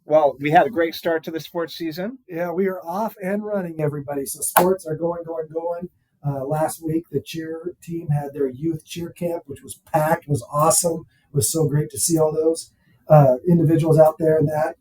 Well, we had a great start to the sports season. Yeah, we are off and running, everybody. So sports are going. Last week, the cheer team had their youth cheer camp, which was packed. It was awesome. It was so great to see all those individuals out there. And that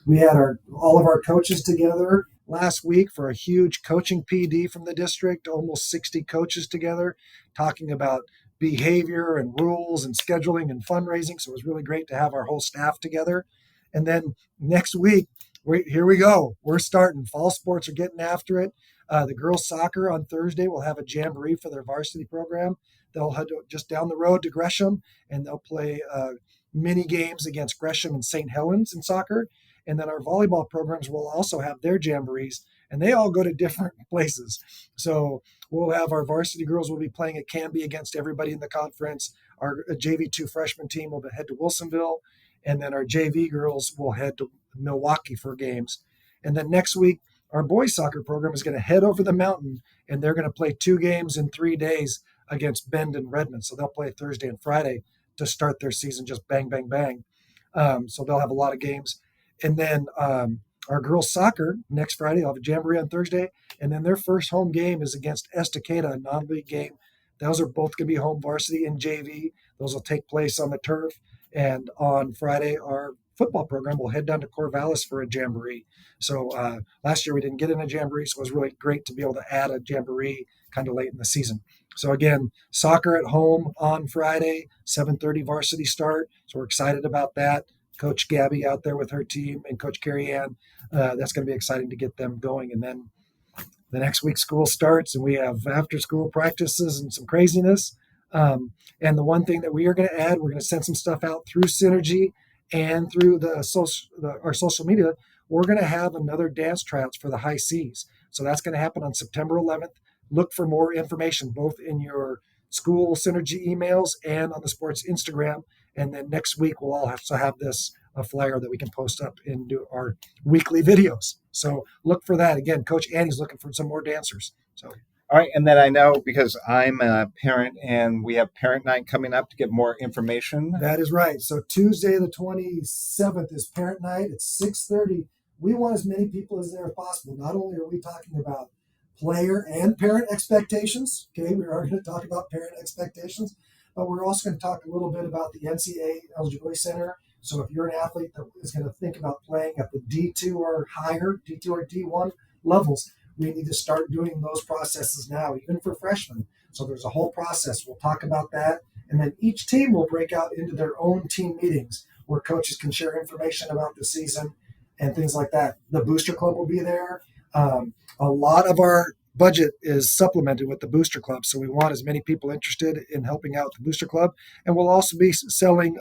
we had all of our coaches together last week for a huge coaching PD from the district. Almost 60 coaches together, talking about behavior and rules and scheduling and fundraising. So it was really great to have our whole staff together. And then next week, here we go. We're starting. Fall sports are getting after it. The girls' soccer on Thursday will have a jamboree for their varsity program. They'll head just down the road to Gresham, and they'll play mini games against Gresham and St. Helens in soccer. And then our volleyball programs will also have their jamborees, and they all go to different places. So we'll have our varsity girls will be playing at Canby against everybody in the conference. Our JV2 freshman team will head to Wilsonville, and then our JV girls will head to Milwaukee for games. And then next week, our boys soccer program is going to head over the mountain, and they're going to play 2 games in 3 days against Bend and Redmond. So they'll play Thursday and Friday to start their season, just bang, bang, bang. So they'll have a lot of games. And then our girls soccer next Friday, they'll have a jamboree on Thursday. And then their first home game is against Estacada, a non-league game. Those are both going to be home varsity and JV. Those will take place on the turf. And on Friday, our football program will head down to Corvallis for a jamboree. So last year we didn't get in a jamboree, so it was really great to be able to add a jamboree kind of late in the season. So again, soccer at home on Friday, 7:30 varsity start. So we're excited about that. Coach Gabby out there with her team and Coach Carrie Ann. That's going to be exciting to get them going. And then the next week school starts, and we have after-school practices and some craziness. And the one thing that we are going to add, we're going to send some stuff out through Synergy and through our social media. We're going to have another dance tryouts for the high C's. So that's going to happen on September 11th. Look for more information both in your school Synergy emails and on the sports Instagram. And then next week we'll all have to have a flyer that we can post up into our weekly videos. So look for that. Again, Coach Annie's looking for some more dancers. So. All right, and then I know because I'm a parent and we have parent night coming up to get more information. That is right. So Tuesday the 27th is parent night at 6:30. We want as many people as there as possible. Not only are we talking about player and parent expectations, okay, we are going to talk about parent expectations, but we're also going to talk a little bit about the NCAA Eligibility Center. So if you're an athlete that is going to think about playing at the D2 or higher, D2 or D1 levels, we need to start doing those processes now, even for freshmen. So there's a whole process. We'll talk about that. And then each team will break out into their own team meetings where coaches can share information about the season and things like that. The Booster Club will be there. A lot of our budget is supplemented with the Booster Club. So we want as many people interested in helping out the Booster Club. And we'll also be selling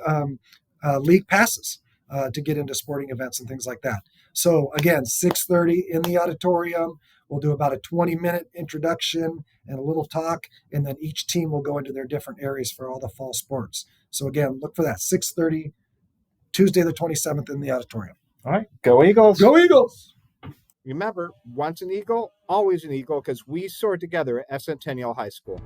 league passes to get into sporting events and things like that. So again, 6:30 in the auditorium. We'll do about a 20-minute introduction and a little talk, and then each team will go into their different areas for all the fall sports. So again, look for that, 6:30, Tuesday the 27th in the auditorium. All right, go Eagles. Go Eagles! Remember, once an Eagle, always an Eagle, because we soar together at Centennial High School.